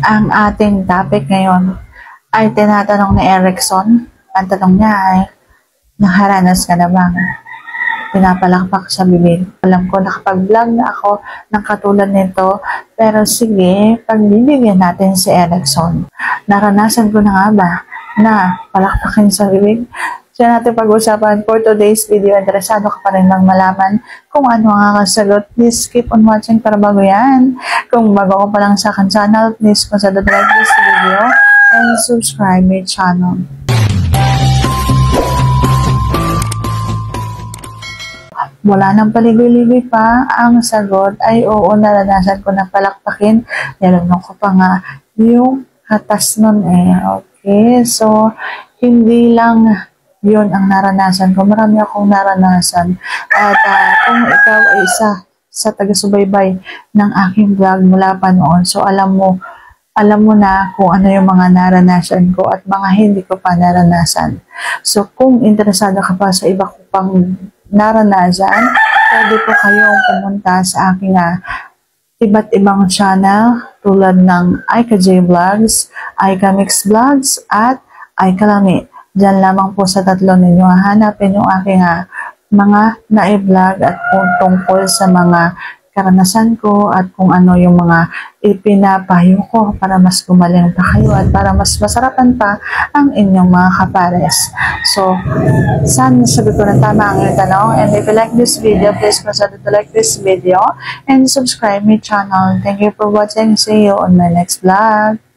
Ang ating topic ngayon ay tinatanong ni Erickson. Ang tanong niya ay, nakaranas ka na bang pinapalakpak sa bibig? Alam ko nakapag-vlog na ako ng katulad nito, pero sige, pagbibigyan natin si Erickson. Naranasan ko na nga ba na palakpakin sa bibig? Siya natin pag-usapan for today's video. Interesado ka pa rin lang malaman kung ano ang kasagot, please keep on watching para bago yan. Kung bago ko pa lang sa akin channel, please consider to like this video and subscribe my channel. Wala nang paligoy-ligoy pa, ang sagot ay oo, naranasan ko na palakpakin. Nilunong ko pa nga yung hatas nun eh. Okay, so hindi lang yun ang naranasan ko. Marami akong naranasan. At kung ikaw ay isa sa taga-subaybay ng aking vlog mula pa noon, so alam mo na kung ano yung mga naranasan ko at mga hindi ko pa naranasan. So kung interesado ka pa sa iba ko pang naranasan, pwede po kayong pumunta sa aking iba't ibang channel tulad ng Aika J Vlogs, Aika Mix Vlogs, at Aika Lami. Diyan lamang po sa tatlo ninyo hanapin yung aking mga na-vlog at kung tungkol sa mga karanasan ko at kung ano yung mga ipinapayo ko para mas gumaling pa kayo at para mas masarapan pa ang inyong mga kapares. So, sana nasagot ko na tama ang inyong tanong, and if you like this video, please consider to like this video and subscribe my channel. Thank you for watching. See you on my next vlog.